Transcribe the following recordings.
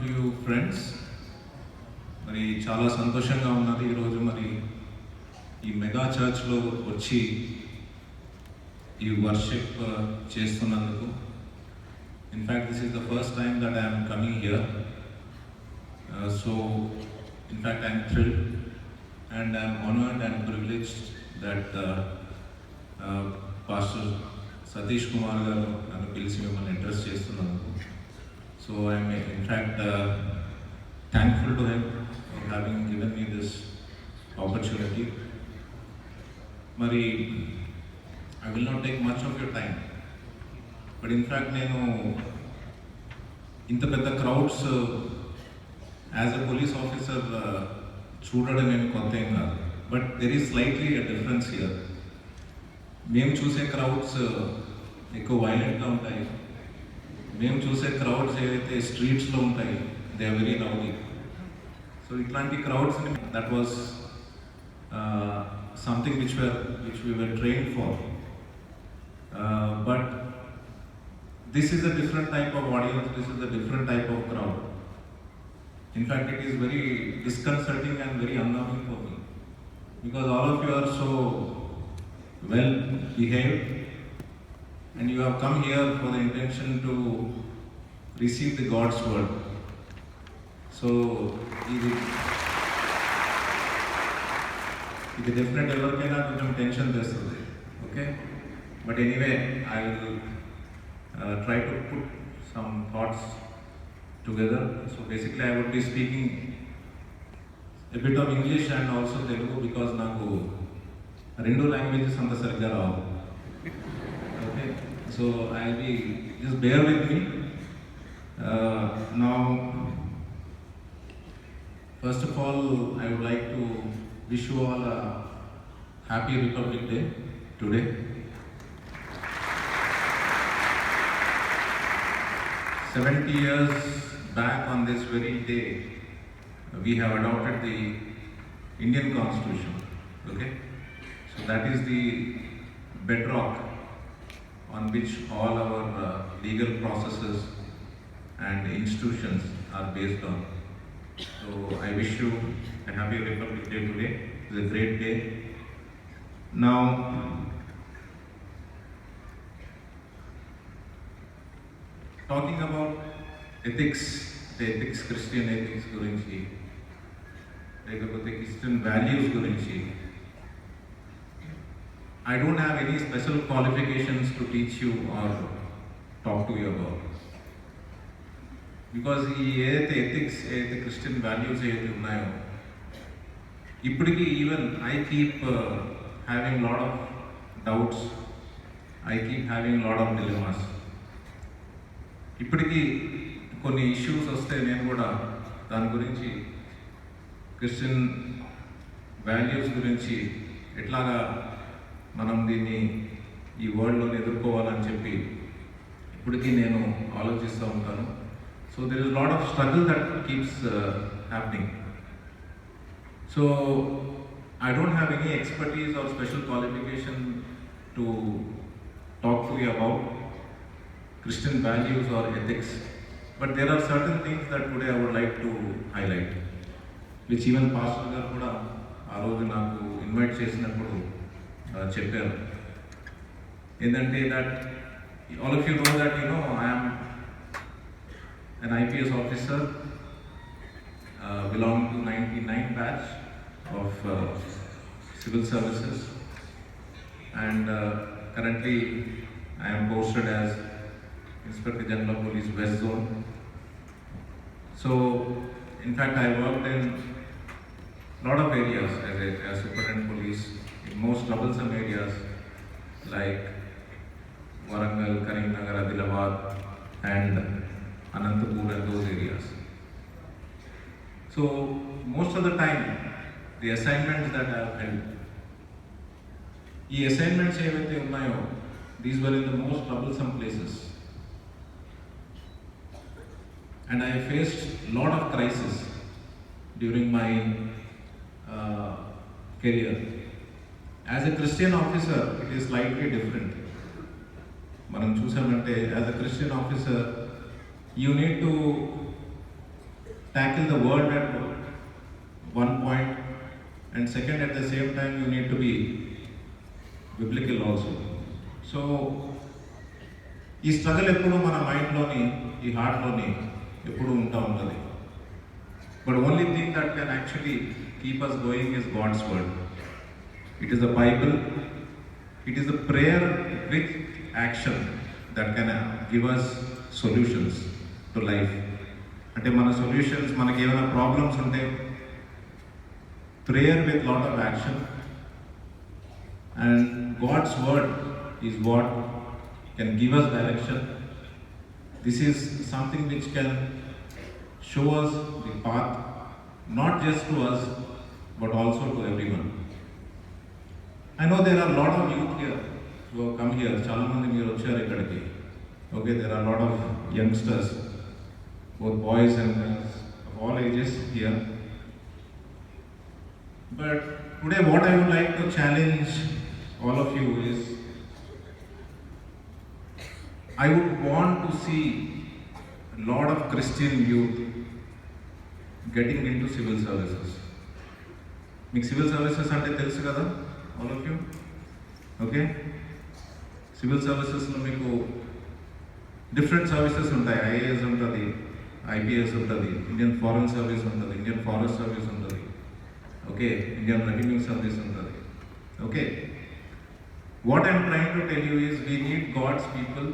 To you friends. మరి చాలా సంతోషంగా ఉన్నది ఈరోజు మరి ఈ మెగా చర్చ్లో వచ్చి ఈ వర్షిప్ చేస్తున్నందుకు. In fact this is the first time that I'm coming here. So in fact I'm thrilled and I'm honored and privileged that Pastor Satish Kumar garu nanu pilisi mimmalni address chestunnaru. So I'm in fact thankful to him for having given me this opportunity. Mari I will not take much of your time, but in fact nenu inta pedda crowds as a police officer చూడడం ఏమి కొత్త ఏం కాదు. But there is slightly a difference here. మేము చూసే crowds ఎక్కువ వైలెంట్గా ఉంటాయి. మేము చూసే క్రౌడ్స్ ఏవైతే స్ట్రీట్స్లో ఉంటాయి they are very rowdy. So ఇట్లాంటి క్రౌడ్స్ని that was something which we were trained for. But this is a different type of audience, this is a different type of crowd. In fact, it is very disconcerting and very unnerving for me because all of you are so well behaved and you have come here for the intention to receive the God's word. So, it is definitely everything కొంచెం tension తెస్తుంది. Okay, but anyway, I will try to put some thoughts together. So basically I would be speaking a bit of English and also Telugu because నాకు రెండు languages అంత సరిగ్గా రావు. Okay, so I'll be, just bear with me. Now first of all I would like to wish you all a happy Republic Day today. 70 years back on this very day, we have adopted the Indian Constitution. Okay, so that is the bedrock on which all our legal processes and institutions are based on. So I wish you a happy Republic Day today. It's a great day. Now, talking about ethics, the ethics, Christian ethics గురించి లేకపోతే Christian values గురించి, I don't have any special qualifications to teach you or talk to you about. Because ఈ ఏదైతే ethics, ఏదైతే Christian values ఏదైతే ఉన్నాయో ఇప్పటికీ even I keep having lot of doubts, I keep having lot of dilemmas. ఇప్పటికీ కొన్ని issues వస్తే నేను కూడా దాని గురించి క్రిస్టియన్ వాల్యూస్ గురించి ఎట్లాగా మనం దీన్ని ఈ వరల్డ్లో ఎదుర్కోవాలని చెప్పి ఇప్పటికీ నేను ఆలోచిస్తూ ఉంటాను. So there is lot of struggle that keeps happening. So I don't have any expertise or special qualification to talk to you about Christian values or ethics, but there are certain things that today I would like to highlight, which even Pastor garu kuda aa roju naaku invite chesinappudu chepparu. Endante that all of you know that I am an IPS officer belonging to 99 batch of civil services, and currently I am posted as Inspector General Police West Zone. So, in fact, I worked in lot of areas as Superintendent Police in most troublesome areas like Warangal, Karimnagar, Adilabad, and Anantapur and those areas. So, most of the time, the assignments that I have held, these assignments ఏవైతే ఉన్నాయో, these were in the most troublesome places. And I faced lot of crisis during my career. As a Christian officer, it is slightly different. మనం చూసామంటే as a Christian officer you need to tackle the world at one point, and second, at the same time, you need to be biblical also. So, ఈ struggle ఎప్పుడు మన మైండ్లోని, ఈ హార్ట్లోని ఎప్పుడు ఉంటుంది. But only thing that can actually keep us going is God's word. It is the Bible. It is the prayer with action that can give us solutions to life. అంటే మన సొల్యూషన్స్, మనకి ఏమైనా ప్రాబ్లమ్స్ ఉంటే prayer with lot of action, and God's word is what can give us direction. This is something which can show us the path, not just to us but also to everyone. I know there are a lot of youth here who have come here. Chala mandi meer vacharu ikkadiki. Okay, there are a lot of youngsters, both boys and girls of all ages here. But today what I would like to challenge all of you is, I would want to see a lot of Christian youth getting into civil services. Meek civil services ante telusu kada, all of you? Okay? Civil services lo meeku different services untayi. IAS untadi, IPS untadi, Indian Foreign Service untadi, Indian Forest Service untadi. Okay, Indian Revenue Service untadi. Okay, what I am trying to tell you is, we need God's people,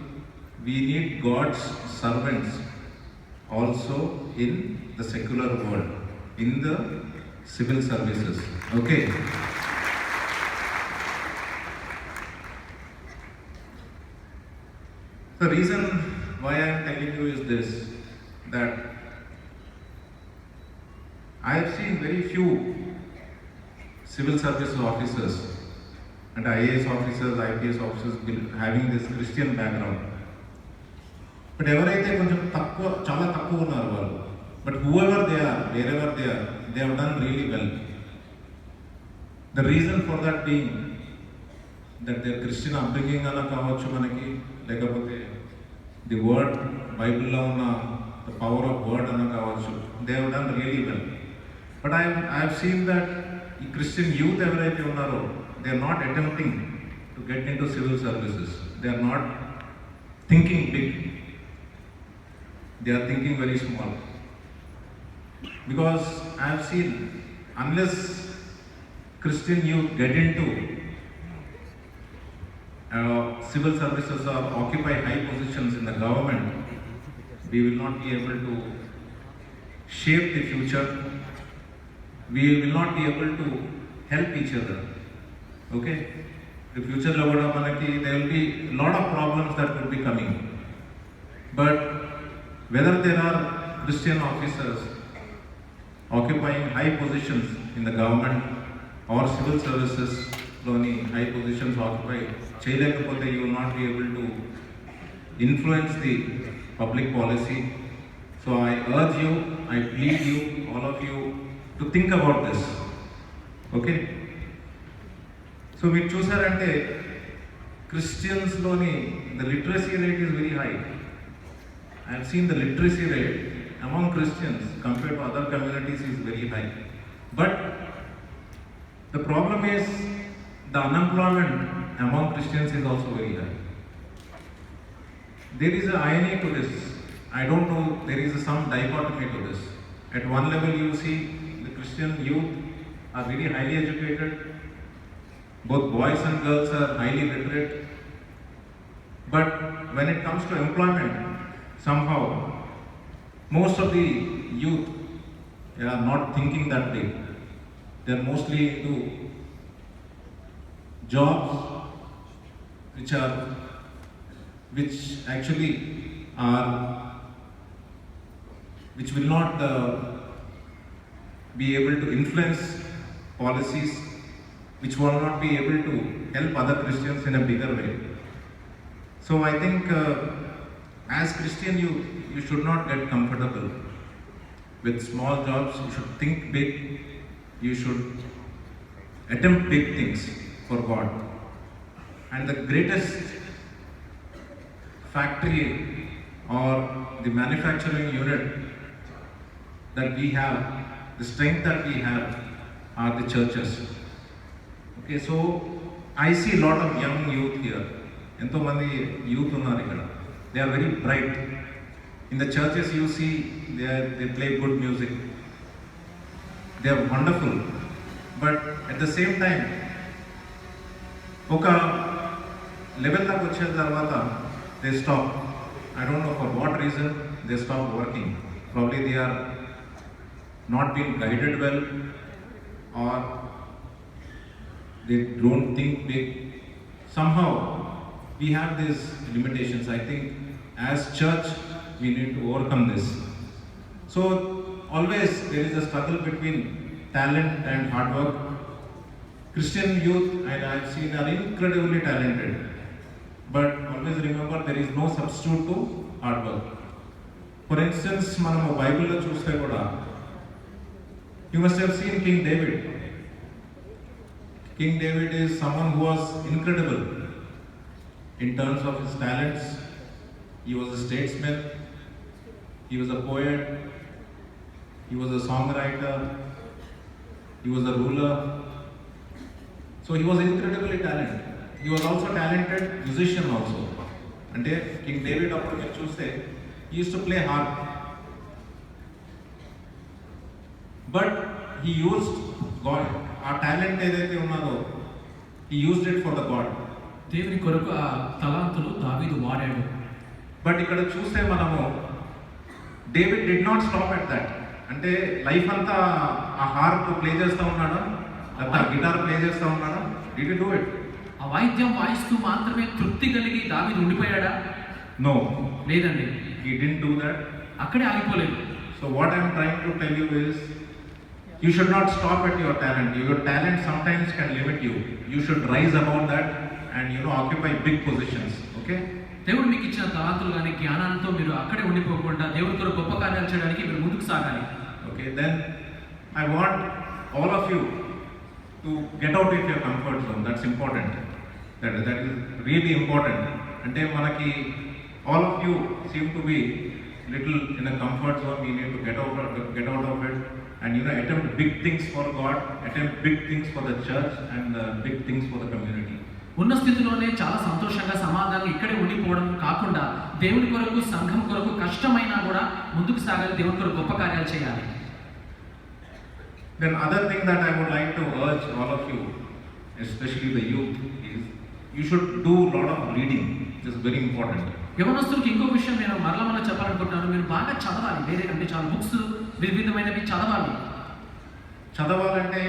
we need God's servants also in the secular world, in the civil services. Okay. The reason why I am telling you is this, that I have seen very few civil service officers and IAS officers, IPS officers having this Christian background. But ఎవరైతే కొంచెం తక్కువ, చాలా తక్కువ ఉన్నారు వాళ్ళు, but whoever they are, wherever they have done really well. The reason for that being that their Christian upbringing అన్న కావచ్చు మనకి, లేకపోతే the word బైబిల్లో ఉన్న the power of word అన్న కావచ్చు, they have done really well. But I have seen that ఈ Christian youth ఎవరైతే ఉన్నారో, they are not attempting to get in to civil services. They are not thinking big, they are thinking very small. Because I have seen, unless Christian youth get in to civil services or occupy high positions in the government, we will not be able to shape the future. We will not be able to help each other. Okay? The future lo kuda manaki, there will be a lot of problems that will be coming. But whether there are Christian officers occupying high positions in the government or civil services loni high positions occupy cheyalekapothe, you will not be able to influence the public policy. So I urge you, I plead you, all of you, to think about this. Okay? So మీరు చూసారంటే క్రిస్టియన్స్లోని the literacy rate is very high. I have seen the literacy rate among Christians compared to other communities is very high. But the problem is, the unemployment among Christians is also very high. There is an irony to this. I don't know, there is some dichotomy to this. At one level you see the Christian youth are very highly educated, both boys and girls are highly literate, but when it comes to employment, somehow most of the youth, they are not thinking that way. They are mostly into jobs which actually are, which will not be able to influence policies, which will not be able to help other Christians in a bigger way. So I think as Christian you should not get comfortable with small jobs. You should think big. You should attempt big things for God. And the greatest factory or the manufacturing unit that we have, the strength that we have are the churches. Okay, so I see a lot of young youth here. Ento mandi youth unnaru ikkada. They are very bright. In the churches you see they play good music. They are wonderful. But at the same time, oka level tak వచ్చే తర్వాత they stop. I don't know for what reason they stop working. Probably they are not being guided well, or they don't think big. Somehow we have these limitations. I think as church we need to overcome this. So always there is a struggle between talent and hard work. Christian youth, and I have seen, are incredibly talented, but always remember there is no substitute to hard work. For instance, మనము బైబిల్లో చూస్తే కూడా you must have seen King David. King David is someone who was incredible in terms of his talents. He was a statesman, he was a poet, he was a songwriter, he was a ruler. So he was incredibly talented. He was also talented musician also. అంటే king David అప్పుడు మీరు చూస్తే he used to play harp. But he used God. ఆ talent ఏదైతే ఉన్నదో he used it for the God. దేవుని కొరకు ఆ తలాంతులు దావీదు వాడాడు. బట్ ఇక్కడ చూస్తే మనము David did not stop at that. అంటే లైఫ్ అంతా ఆ హార్ప్ ప్లే చేస్తూ ఉన్నాడా, లేదా గిటార్ ప్లే చేస్తూ ఉన్నాడా? Did he do it? ఆ వాయిద్యం వాయిస్తూ మాత్రమే తృప్తి కలిగి దావీదు ఉండిపోయాడా? నో, లేదండి. He didn't do that. అక్కడే ఆగిపోలేదు. So what I am trying to tell you is you should not stop at your talent. Your talent sometimes can limit you. You should rise above that and occupy big positions. Okay? దేవుడు మీకు ఇచ్చిన తలాంతులు కానీ జ్ఞానంతో మీరు అక్కడే ఉండిపోకుండా దేవుడి కొరకు గొప్ప కార్యాలు చేయడానికి మీరు ముందుకు సాగాలి. Okay, then I want all of you to get out of your comfort zone. That's important. That is really important. అంటే మనకి all of you seem to be little in a comfort zone. We need to get out of it and attempt big things for God, attempt big things for the church and big things for the community. ఉన్న స్థితిలోనే చాలా సంతోషంగా సమాధానం ఇక్కడే ఉండిపోవడం కాకుండా దేవుని కొరకు సంఘం కొరకు కష్టమైనా కూడా ముందుకు సాగాలి, దేవుని కొరకు గొప్ప కార్యాలు చేయాలి. Then other thing that I would like to urge all of you, especially the youth, is you should do a lot of reading. This is very important. యవనస్తులకు ఇంకో విషయం నేను మరలా చెప్పాలనుకుంటున్నాను. మీరు బాగా చదవాలి. వేరే అంటే చాలా బుక్స్ వివిధమైనవి చదవాలి. చదవాలంటే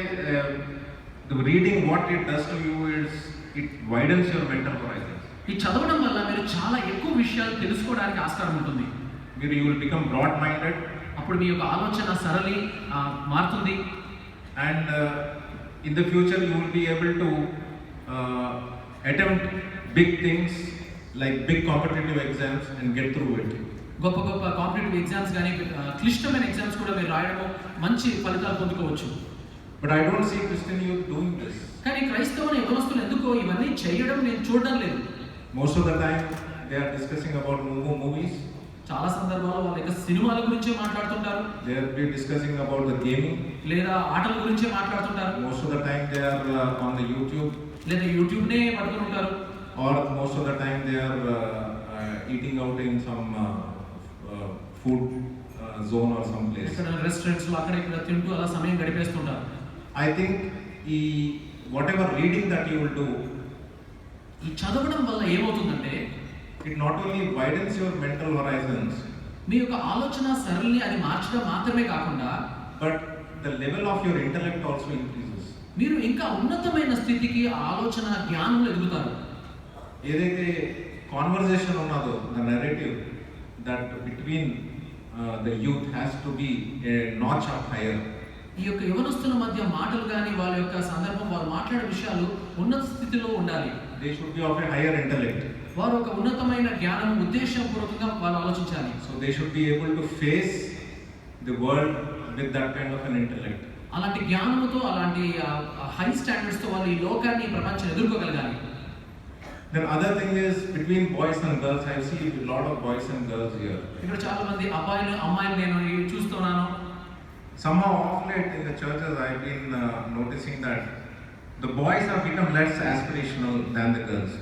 the reading what it does to you is it widens your mental horizons. ఈ చదవడం వల్ల మీరు చాలా ఎక్కువ విషయాలు తెలుసుకోవడానికి ఆస్కారం ఉంటుంది. మీరు you will become broad minded. అప్పుడు మీ యొక్క ఆలోచన సరళి మారుతుంది. And in the future you will be able to attempt big things like big competitive exams and get through it. గొప్ప గొప్ప కాంపిటేటివ్ ఎగ్జామ్స్ కానీ క్లిష్టమైన ఎగ్జామ్స్ కూడా మీరు రాయడము మంచి ఫలితాలు పొందుకోవచ్చు. But I don't see Christian youth doing this. కానీ క్రైస్తవుని యవనస్తులు ఎందుకో ఇవన్నీ చేయడం నేను చూడడం లేదు. Most of the time they are discussing about movies. చాలా సందర్భాల్లో వాళ్ళ యొక్క సినిమాల గురించే మాట్లాడుతుంటారు. They are discussing about the gaming. లేదా ఆటల గురించే మాట్లాడుతుంటారు. Most of the time they are on the YouTube. లేదా యూట్యూబ్ నే పట్టుకొని ఉంటారు. Or most of the time they are eating out in some food zone or some place. ఇక్కడ restaurants లో అక్కడ ఇక్కడ తింటూ అలా సమయం గడిపేస్తుంటారు. I think whatever reading that you will do, ఈ చదవడం వల్ల ఏమవుతుందంటే it not only widens your mental horizons, మీ యొక్క ఆలోచన సరళిని అది మార్చడం మాత్రమే కాకుండా but the level of your intellect also increases. మీరు ఇంకా ఉన్నతమైన స్థితికి ఆలోచన జ్ఞానంలో ఎదుగుతారు. ఏదైతే కాన్వర్సేషన్ ఉన్నదో the narrative that between the youth has to be a notch up higher. ఈ యొక్క యవనస్తుల మధ్య మాటలు కానీ వాళ్ళ యొక్క సందర్భం వారు మాట్లాడే విషయాలు ఉన్నత స్థితిలో ఉండాలి. They should be of a higher intellect. వారు ఒక ఉన్నతమైన జ్ఞానం ఉద్దేశపూర్వకంగా వాళ్ళు ఆలోచించాలి. So they should be able to face the world with that kind of an intellect. అలాంటి జ్ఞానముతో అలాంటి హై స్టాండర్డ్స్ తో వాళ్ళు ఈ లోకాన్ని ప్రపంచాన్ని ఎదుర్కోగలగాలి. Then other thing is between boys and girls. I see a lot of boys and girls here. ఇక్కడ చాలా మంది అబ్బాయిలు అమ్మాయిలు నేను చూస్తున్నాను. somehow off late in the churches I've been noticing that the boys have become less aspirational than the girls.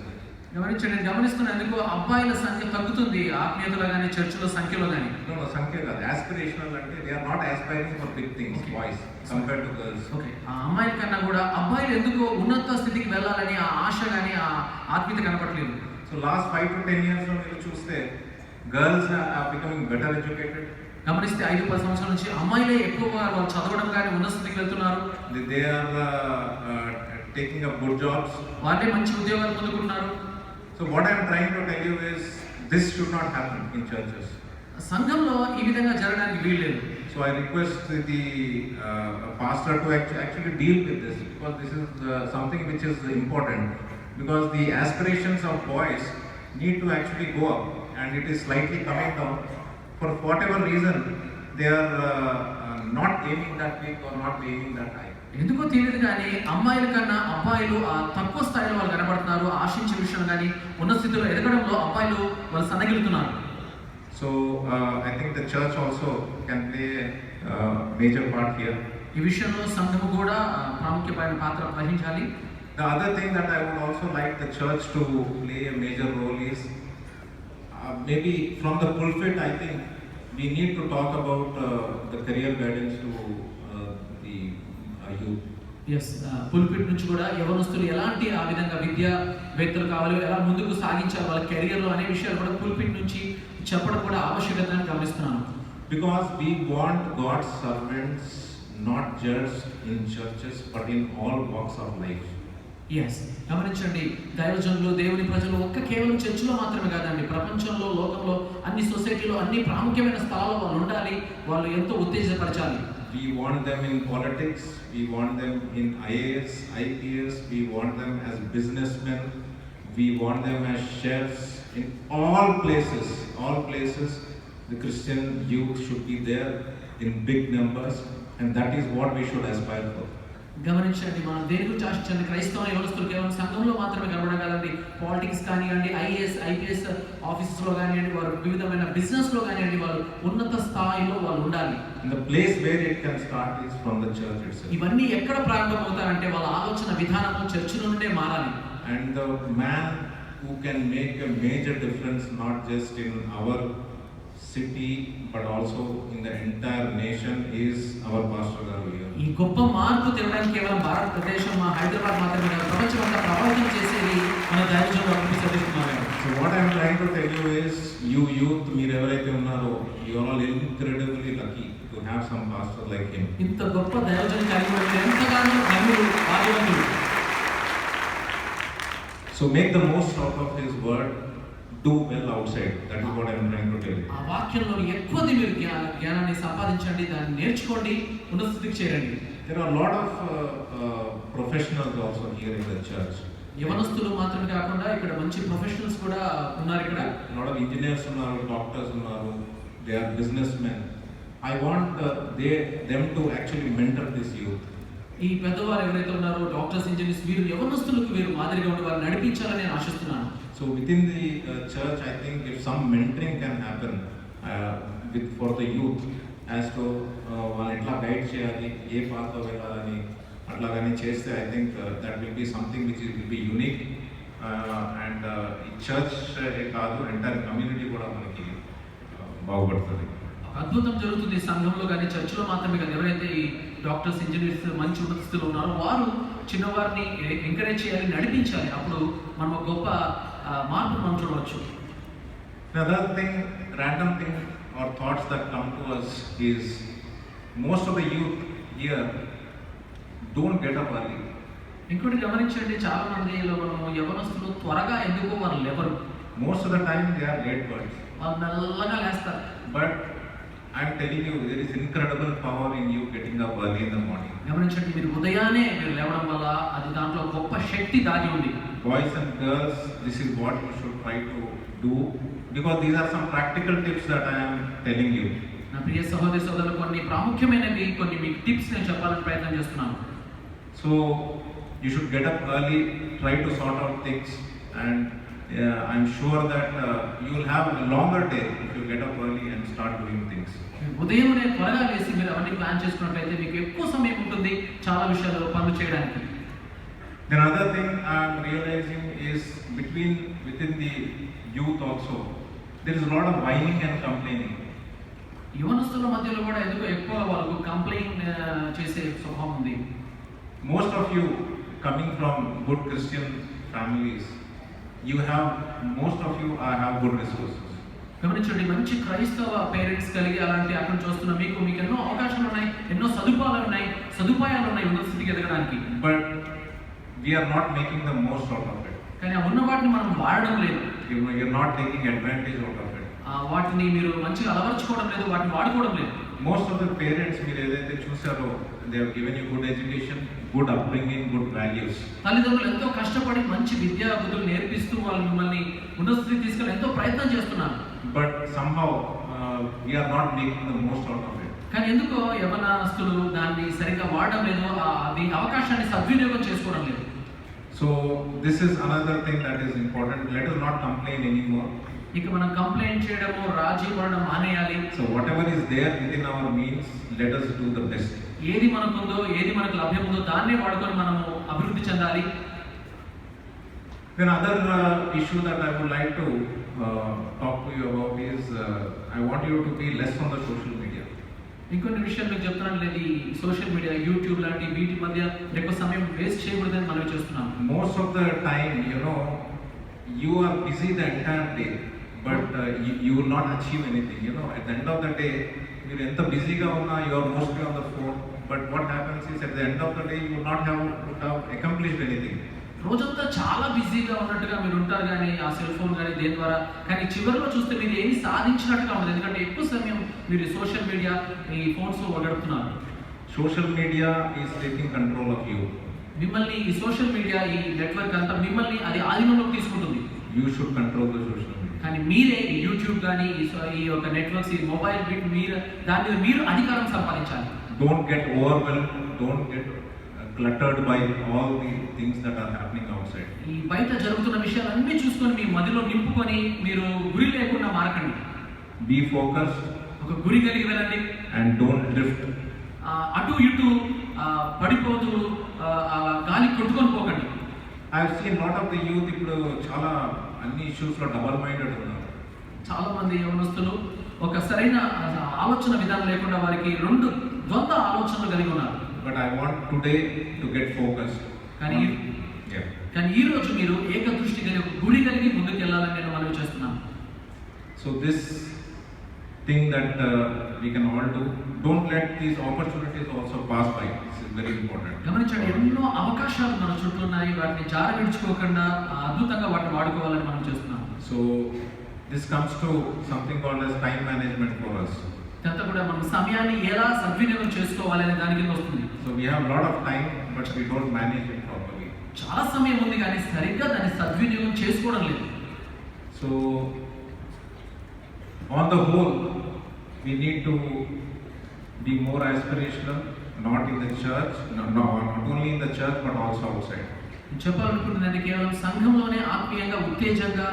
గమనించండి, నేను గమనిస్తున్నాను ఎందుకు అబ్బాయిల సంఖ్య తగ్గుతుంది ఆత్మీయతలో కానీ చర్చిలో సంఖ్యలో కానీ. No, సంఖ్య కాదు, aspirational అంటే they are not aspiring for big things, boys compared to girls. Okay, ఆ అమ్మాయిల కన్నా కూడా అబ్బాయిలు ఎందుకు ఉన్నత స్థితికి వెళ్ళాలని ఆ ఆశ కానీ ఆ ఆత్మీయత కనపడలేదు. So last 5 to 10 years లో మీరు చూస్తే girls are becoming better educated. గమనిస్తే 5-10 సంవత్సరాల నుంచి అమ్మాయిలే ఎక్కువగా వాళ్ళు చదవడం కానీ ఉన్నత స్థితికి వెళ్తున్నారు. They are taking up good jobs. వాళ్ళే మంచి ఉద్యోగాలు పొందుకుంటున్నారు. So what I am trying to tell you is this should not happen in churches. సంఘంలో ఈ విధంగా జరగడానికి వీల్లేదు. So I request the pastor to actually deal with this, because this is something which is important, because the aspirations of boys need to actually go up and it is slightly coming down. For whatever reason they are not aiming that big or not aiming that high. ఎందుకో తెలియదు కానీ అమ్మాయిల కన్నా అబ్బాయిలు ఆ తక్కువ స్థాయిలో వాళ్ళు కనబడుతున్నారు. ఆశించే విషయం కానీ ఉన్న స్థితిలో ఎదగడంలో అబ్బాయిలు వాళ్ళు సన్నగిలుతున్నారు. So I think the church also can play a major part here. ఈ విషయంలో సంఘము కూడా ప్రాముఖ్యమైన పాత్ర వహించాలి. The other thing that I would also like the church to play a major role is maybe from the pulpit. I think we need to talk about the career guidance to the youth. Yes, pulpit నుంచి కూడా యవనస్తులు ఎలాంటి ఆ విధంగా విద్యావేత్తలు కావాలి, ఎలా ముందుకు సాగించాలి వాళ్ళ కెరియర్లో అనే విషయాలు కూడా పుల్పిట్ నుంచి చెప్పడం కూడా ఆవశ్యకతను గమనిస్తున్నాను. Because we want God's servants not just in churches but in all walks of life. Yes, గమనించండి, దైవజనులు దేవుని ప్రజలు కేవలం చర్చిలో మాత్రమే కాదండి, ప్రపంచంలో లోకంలో అన్ని సొసైటీలో అన్ని ప్రాముఖ్యమైన స్థలాల్లో వాళ్ళు ఉండాలి. వాళ్ళు ఎంతో ఉత్తేజపరచాలి. We want them in politics, we want them in IAS, IPS, we want them as businessmen, we want them as chefs. In all places the Christian youth should be there in big numbers, and that is what we should aspire for. గమనించండి, మనం దేని గురించి ఆశించండి, క్రైస్తవ యవనస్తులు కేవలం సంఘంలో మాత్రమే కనబడడం కాదండి, పాలిటిక్స్ కానివ్వండి, ఐఏఎస్ ఐపీఎస్ ఆఫీసెస్లో కానివ్వండి, వారు వివిధమైన బిజినెస్లో కానివ్వండి, వాళ్ళు ఉన్నత స్థాయిలో వాళ్ళు ఉండాలి. And the place where it can start is from the church itself. ఇవన్నీ ఎక్కడ ప్రారంభమవుతాయంటే వాళ్ళ ఆలోచన విధానము చర్చి నుండే మారాలి. And the man who can make a major difference not just in our city but also in the entire nation is our pastor garu here. ఈ గొప్ప మార్పు తేవడానికి కేవలం భారతదేశం హైదరాబాద్ మాత్రమే కాదు, ప్రపంచం అంతా ప్రభావితం చేసేది మన దైవజనులు అనిపిస్తున్నారు. So what I am trying to tell you is, you youth, మీరు ఎవరైతే ఉన్నారో, you are all incredibly lucky to have some pastor like him. ఇంత గొప్ప దైవజనులు కలిగి ఉంటే ఎంతగానో ధన్యులు, భాగ్యవంతులు. So make the most out of his word, do well outside. That is what I am trying to tell you. ఆ వాక్యంలో ఎక్కువది మీరు జ్ఞానాన్ని సంపాదించండి, దాన్ని నేర్చుకోండి, ఉన్నత స్థితికి చేరండి. There are a lot of professionals also here in the church. యవనస్తులు మాత్రమే కాకుండా ఇక్కడ మంచి ప్రొఫెషనల్స్ కూడా ఉన్నారు. ఇక్కడ a lot of engineers ఉన్నారు, doctors ఉన్నారు, they are businessmen. I want them to actually mentor this youth. ఈ పెద్దవారు ఎవరైతే ఉన్నారో డాక్టర్స్, ఇంజనీర్స్, వీరు యవనస్తులకు వీరు మాదిరిగా ఉండి వారిని నడిపించాలని నేను ఆశిస్తున్నాను. So within the church, I think if some mentoring can happen for the youth as to వాళ్ళు ఎట్లా గైడ్ చేయాలి, ఏ పాత్లో వెళ్ళాలని అట్లాగని చేస్తే, I think that will be something which will be unique, and ఈ చర్చ్ కాదు, ఎంటైర్ కమ్యూనిటీ కూడా మనకి బాగుపడుతుంది. అద్భుతం జరుగుతుంది సంఘంలో కానీ చర్చిలో మాత్రమే కాదు. ఎవరైతే ఈ డాక్టర్స్, ఇంజనీర్స్ మంచి ఉన్నత స్థితిలో ఉన్నారో వారు చిన్నవారిని ఎంకరేజ్ చేయాలి, నడిపించాలి. అప్పుడు మనం ఒక గొప్ప మార్పు మనం చూడవచ్చు. Another thing, random thing or thoughts that come to us is, most of the youth here don't get up early. ఇంకోటి గమనించండి, చాలా మందిలో మనము యవనస్తులు త్వరగా ఎందుకో వారు లేవరు. Most of the time they are late birds. వాళ్ళు మెల్లగా లేస్తారు. But I am telling you, there is incredible power in you getting up early in the morning. గమనించండి, మీరు ఉదయాన్నే మీరు లేవడం వల్ల అది దాంట్లో గొప్ప శక్తి దాగి ఉంది. Boys and girls, this is what you should try to do, because these are some practical tips that I am telling you. నా ప్రియ సహోదరి సోదరులు, కొన్ని ప్రాముఖ్యమైనవి కొన్ని మీకు టిప్స్ నేను చెప్పాలని ప్రయత్నం చేస్తున్నాను. So you should get up early, try to sort out things, and I'm sure that you will have a longer day if you get up early and start doing things. ఉదయమే త్వరగా లేచి మీరు అవన్నీ plan చేసుకున్నట్లయితే మీకు ఎక్కువ సమయం ఉంటుంది చాలా విషయాలు పనులు చేయడానికి. Then another thing I'm realizing is within the youth also, there is a lot of whining and complaining. యువనస్తుల మధ్యలో కూడా ఎందుకో ఎక్కువ వాళ్ళకు కంప్లైంట్ చేసే స్వభావం ఉంది. Most of you coming from good Christian families, most of you have good resources. గమనించండి, మంచి క్రైస్తవ పేరెంట్స్ కలిగి అలాంటి అక్కడ చూస్తున్న మీకు ఎన్నో అవకాశాలు ఉన్నాయి, ఎన్నో సదుపాయాలు ఉన్నాయి ఉన్నత స్థితికి ఎదగడానికి. But we are not making the most out of it. కానీ ఆ ఉన్న వాటిని మనం వాడడం లేదు. You're not taking advantage out of it. వాటిని మీరు మంచిగా అలవర్చుకోవడం లేదు, వాటిని వాడుకోవడం లేదు. Most of the parents మీరు ఏదైతే చూసారో, they have given you good education, good upbringing, good values. తల్లిదండ్రులు ఎంతో కష్టపడి మంచి విద్యా బుద్ధులు నేర్పిస్తూ వాళ్ళు మిమ్మల్ని ఉన్నత స్థితికి తీసుకెళ్ళి ఎంతో ప్రయత్నం చేస్తున్నారు. But somehow we are not making the most out of it. కానీ ఎందుకో యవనస్తులు దాన్ని సరిగ్గా వాడడం లేదు, అది అవకాశాన్ని సద్వినియోగం చేసుకోవడం లేదు. So this is another thing that is important. Let us not complain anymore. ఇక మనం కంప్లైంట్ చేయడము, రాజీ పడడం మానేయాలి. So whatever is there within our means, let us do the best. ఏది మనకుందో, ఏది మనకు లభ్యముందో దాన్నే వాడుకొని మనము అభివృద్ధి చెందాలి. Then other issue that I would like to talk to you about is I want you to be less on the social media. ఇంకొన్ని విషయాలు మీకు చెప్తున్నాను లేదు, ఈ సోషల్ మీడియా, యూట్యూబ్ లాంటి వీటి మధ్య ఎక్కువ సమయం వేస్ట్ చేయకూడదని మనం చేస్తున్నాం. Most of the time, you are busy the entire day, but you will not achieve anything. At the end of the day, మీరు ఎంత బిజీగా ఉన్నా you are mostly on the phone. But what happens is at the end of the day, you will not have accomplished anything. రోజంతా చాలా బిజీగా ఉన్నట్టుగా మీరు ఉంటారు కానీ ఆ సెల్ ఫోన్ కానీ దేని ద్వారా, కానీ చివరిలో చూస్తే మీరు ఏమి సాధించినట్టుగా ఉండదు. ఎందుకంటే ఎక్కువ సమయం మీరు సోషల్ మీడియా, ఈ ఫోన్స్ గడుపుతున్నారు. Social media is taking control of you. మిమ్మల్ని ఈ సోషల్ మీడియా, ఈ నెట్వర్క్ అంతా మిమ్మల్ని అది ఆధీనంలోకి తీసుకుంటుంది. You should control the social media. కానీ మీరే ఈ యూట్యూబ్ కానీ ఈ యొక్క నెట్వర్క్స్, ఈ మొబైల్ బిట్ దాని మీద మీరు అధికారం సంపాదించాలి. Don't get overwhelmed, don't get cluttered by all the things that are happening outside. ఈ బయట జరుగుతున్న విషయాలన్నీ చూసుకొని మీ మదిలో నింపుకొని మీరు గురి లేకుండా మారకండి. Be focused. ఒక గురి కలిగి వెళ్ళండి. And don't drift. అటు ఇటు పడిపోతూ గాలి కొట్టుకొని పోకండి. I have seen lot of the youth ఇప్పుడు చాలా అన్ని ఇష్యూస్ లో డబుల్ మైండెడ్ ఉన్నారు. చాలా మంది యవనస్తులు ఒక సరైన ఆలోచన విధానం లేకుండా వారికి రెండు ద్వంద్వ ఆలోచనలు కలిగి ఉన్నారు. But I want today to get focused. కానీ ఈ రోజు మీరు ఏకదృష్టి కలిగి ఒక గురి కలిగి ముందుకు వెళ్ళాలని నేను మనవి చేస్తున్నాను. So this thing that we can all do, don't let these opportunities also pass by. This is very important. గమనించండి, ఎన్నో అవకాశాలు మన చుట్టూ ఉన్నాయి, వాటిని జార విడుచుకోకుండా అద్భుతంగా వాటిని వాడుకోవాలని మనం చేస్తున్నాం. So this comes to something called as time management for us. అంతా కూడా మనం సమయాన్ని ఎలా సద్వినియోగం చేసుకోవాలి అనే దాని కింద వస్తుంది. So we have a lot of time, but we don't manage it properly. చాలా సమయం ఉంది కానీ సరిగ్గా దాన్ని సద్వినియోగం చేసుకోవడం లేదు. So on the whole, we need to be more aspirational, not in the church, not only in the church but also outside. చెప్పాలనుకుంటున్నది కేవలం సంఘంలోనే ఆత్మీయంగా, ఉత్తేజంగా,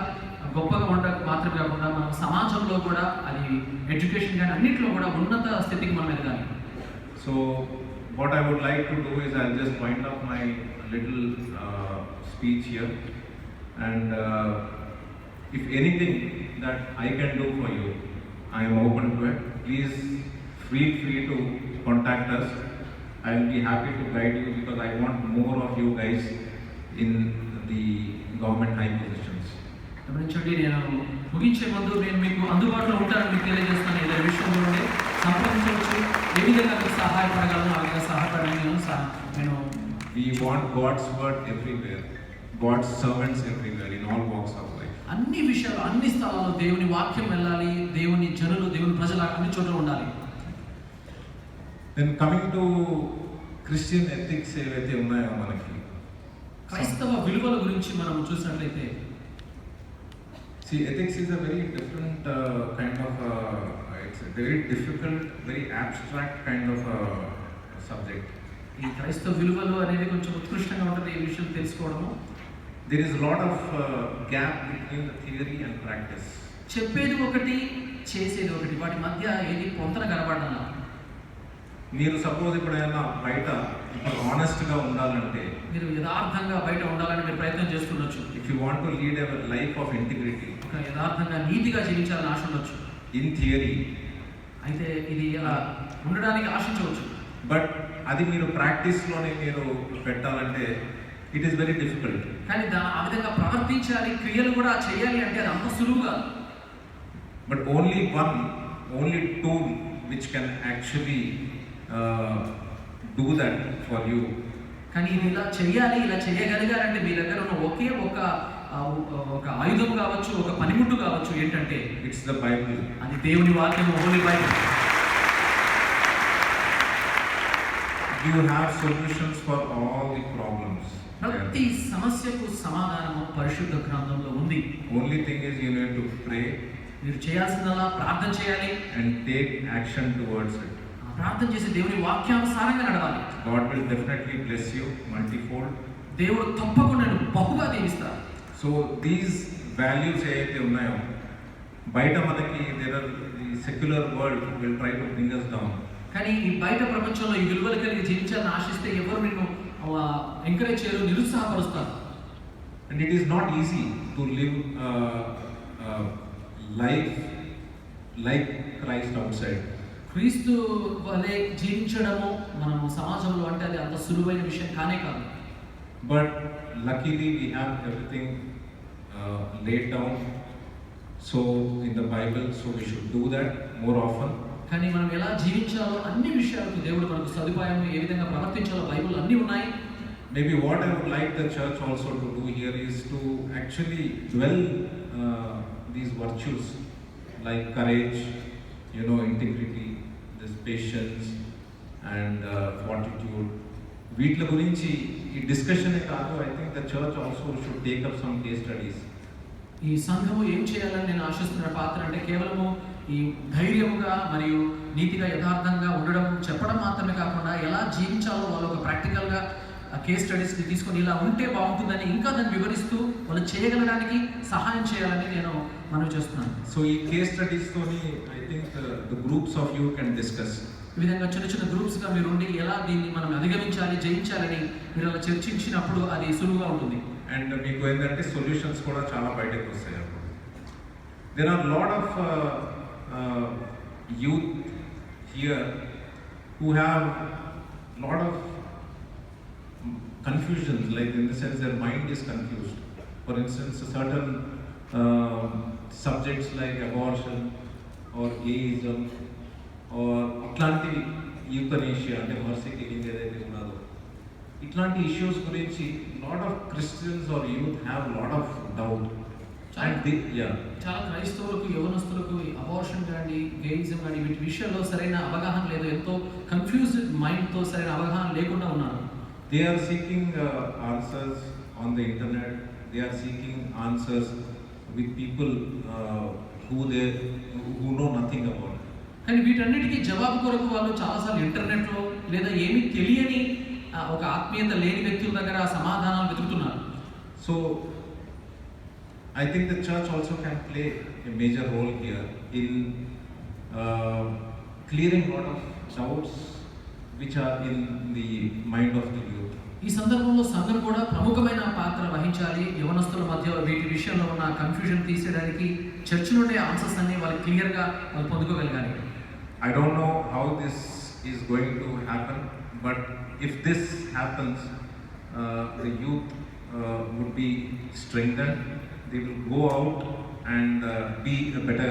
గొప్పగా ఉండక మాత్రమే కాకుండా మనం సమాజంలో కూడా, అది ఎడ్యుకేషన్ కానీ అన్నింటిలో కూడా ఉన్నత స్థితికి మనం ఎదగాలి. So what I would like to do is I'll just wind up my little speech here, and if anything that I can do for you, I am open to it. Please feel free to contact us. I will be happy to guide you because I want more of you guys in the government high positions. గమనించండి, నేను ముగించే ముందు నేను మీకు అందుబాటులో ఉంటానని మీకు తెలియజేస్తున్నాను. ఏదైనా విషయంలో ఉంటే సంప్రదించవచ్చు. ఏ విధంగా మీకు సహాయపడగలను ఆ విధంగా సహాయపడగలను నేను. We want God's word everywhere, God's servants everywhere in all walks of life. అన్ని విషయాలు, అన్ని స్థలాల్లో దేవుని వాక్యం వెళ్ళాలి, దేవుని జనులు, దేవుని ప్రజలు అన్ని చోట్ల ఉండాలి. Then coming to Christian ethics ఏవైతే ఉన్నాయో మనకి, క్రైస్తవ విలువల గురించి మనం చూసినట్లయితే, see, ethics is a very different kind of it's a very difficult, very abstract kind of subject. ఈ క్రైస్తవ విలువలు అనేది కొంచెం ఉత్కృష్టంగా ఉంటుంది ఈ విషయం తెలుసుకోవడము. there is a lot of gap between the theory and practice. చెప్పేది ఒకటి చేసేది ఒకటి, వాటి మధ్య ఏది పొంతన కనబడడం. మీరు సపోజ్ ఎప్పుడైనా బయట ఇప్పుడు ఆనెస్ట్గా ఉండాలంటే, మీరు యథార్థంగా బయట ఉండాలని మీరు ప్రయత్నం చేస్తుండొచ్చు. If you want to lead a life of integrity, ఒక యథార్థంగా నీతిగా జీవించాలని ఆశ ఉండొచ్చు. ఇన్ థియరీ, అయితే ఇది ఇలా ఉండడానికి ఆశించవచ్చు. బట్ అది మీరు ప్రాక్టీస్లోనే మీరు పెట్టాలంటే ఇట్ ఈస్ వెరీ డిఫికల్ట్. కానీ ఆ విధంగా ప్రవర్తించాలి, క్రియలు కూడా చేయాలి అంటే అది అంత సులువుగా. But only tool which can actually do that for you. కానీ ఇది ఇలా చేయాలి, ఇలా చేయగలిగారంటే మీ దగ్గర ఉన్న ఒకే ఒక ఆయుధం కావచ్చు, ఒక పనిముట్టు కావచ్చు. ఏంటంటే ఇట్స్ ద బైబిల్. అది దేవుని వాక్యం, Holi Bible. You have solutions for all the problems. ప్రతి సమస్యకు సమాధానము పరిశుద్ధ గ్రంథంలో ఉంది. Only thing is you need to pray. మీరు చేయాల్సిందల్లా ప్రార్థన చేయాలి and take action towards it. ప్రార్థన చేసి దేవుని వాక్యానుసారంగా నడవాలి. God will definitely bless you multifold. దేవుడు తప్పకుండా బహుగా దీవిస్తాడు. So these values ఏదైతే ఉన్నాయో, బయట మనకి the secular world will try to bring us down. కానీ ఈ బయట ప్రపంచంలో ఈ విలువలు కలిగి జీవించాలని ఆశిస్తే ఎవరు నిన్ను ఎంకరేజ్ చేయరు, నిరుత్సాహపరుస్తారు. And it is not easy to live life like Christ outside. క్రీస్తు వలె జీవించడము మనము సమాజంలో అంటే అది అంత సులువైన విషయం కానే కాదు. But luckily we have everything laid down so in the Bible, so we should do that more often. కానీ మనం ఎలా జీవించాలో అన్ని విషయాలకు దేవుడు మనకు సదుపాయం, ఏ విధంగా ప్రవర్తించాలో బైబిల్ అన్నీ ఉన్నాయి. Maybe what I would like the church also to do here is to actually dwell these virtues like courage, integrity, this patience and fortitude. వీటి గురించి ఈ డిస్కషన్ కాదు. I think the church also should take up some case studies. ఈ సంఘము ఏం చేయాలని నేను ఆశిస్తున్న పాత్ర అంటే కేవలము ఈ ధైర్యముగా మరియు నీతిగా యథార్థంగా ఉండడం చెప్పడం మాత్రమే కాకుండా ఎలా జీవించాలో వాళ్ళు ఒక ప్రాక్టికల్గా కేస్ స్టడీస్ని తీసుకొని ఇలా ఉంటే బాగుంటుందని ఇంకా దాన్ని వివరిస్తూ వాళ్ళు చేయగలడానికి సహాయం చేయాలని నేను మనవి చేస్తున్నాను. సో ఈ కేస్ స్టడీస్తోని I think the groups of you can discuss. ఈ విధంగా చిన్న చిన్న గ్రూప్స్గా మీరు ఉండి ఎలా దీన్ని మనం అధిగమించాలి, జయించాలని మీరు అలా చర్చించినప్పుడు అది సులువుగా ఉంటుంది. అండ్ మీకు ఏంటంటే సొల్యూషన్స్ కూడా చాలా బయటకు వస్తాయి. అప్పుడు there are lot of youth here who have lot of confusions, like in the sense their mind is confused. For instance, certain subjects like abortion or ageism or అట్లాంటి యూథనేషియా అంటే మర్సీ కిలింగ్ ఏదైతే ఉన్నదో ఇట్లాంటి ఇష్యూస్ గురించి lot of Christians or youth have lot of doubt. చాలా క్రైస్తవులకు, యవనస్తులకు abortion కానీ, గేయిజం కానీ వీటి విషయంలో సరైన అవగాహన లేదు. ఎంతో కన్ఫ్యూజ్డ్ మైండ్తో సరైన అవగాహన లేకుండా ఉన్నారు. They are seeking answers on the internet. They are seeking answers with people who know nothing about it. కానీ వీటన్నిటికీ జవాబు కొరకు వాళ్ళు చాలాసార్లు ఇంటర్నెట్లో లేదా ఏమీ తెలియని ఒక ఆత్మీయత లేని వ్యక్తుల దగ్గర సమాధానాలు వెతుకుతున్నారు. So I think the church also can play a major role here in clearing a lot of doubts which are in the mind of the youth. ఈ సందర్భంలో సంఘం కూడా ప్రముఖమైన పాత్ర వహించాలి. యవనస్తుల మధ్య వీటి విషయంలో ఉన్న కన్ఫ్యూజన్ తీసేయడానికి చర్చ్ నుండి ఆన్సర్స్ అన్ని వాళ్ళు క్లియర్గా వాళ్ళు పొందుకోగలగాలి. I don't know how this is going to happen, but if this happens, the youth would be strengthened. They will go out and be a better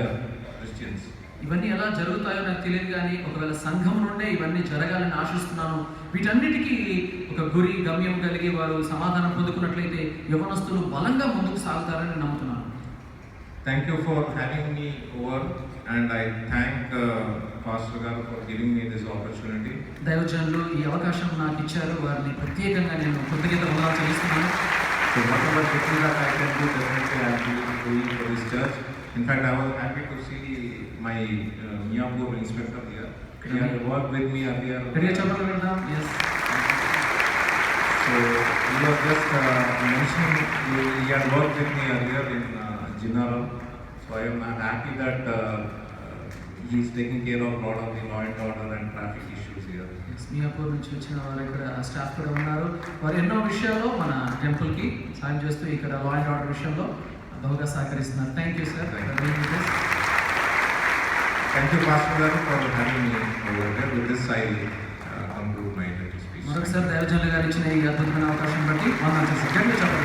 Christians. ఇవన్నీ ఎలా జరుగుతాయో నాకు తెలియదు, కానీ ఒకవేళ సంఘం నుండే ఇవన్నీ జరగాలని ఆశిస్తున్నాను. వీటన్నిటికీ ఒక గురి, గమ్యం కలిగి వారు సమాధానం పొందుకున్నట్లయితే యవనస్తులు బలంగా ముందుకు సాగుతారని నమ్ముతున్నాను. Thank you for having me over, and I thank Pastor Garu for giving me this opportunity. దైవజనులు ఈ అవకాశం నాకు ఇచ్చారు, వారిని ప్రత్యేకంగా నేను కృతజ్ఞతలు చెల్లిస్తున్నాను. So whatever technical that I can do, definitely I am doing for this church. In fact, I was happy to see my Miyapur inspector here. He had worked with me earlier. Yes. So you were just mentioning he had worked with me earlier in Jinnaram. So I am happy that he is taking care of a lot of the law and order and traffic issues here. Miyapur నుంచి వచ్చిన వారు ఇక్కడ staff కూడా ఉన్నారు. వారు ఎన్నో విషయాల్లో మన టెంపుల్కి సాయం చేస్తూ ఇక్కడ లా అండ్ ఆర్డర్ విషయంలో బహుగా సహకరిస్తున్నారు. Thank you sir. Thank you, Pastor Garu, for having me over here. With this, I conclude my latest speech. మరొకసారి దైవజనులు గారు ఇచ్చిన ఈ అద్భుతమైన అవకాశం బట్టి వందనాలు సార్.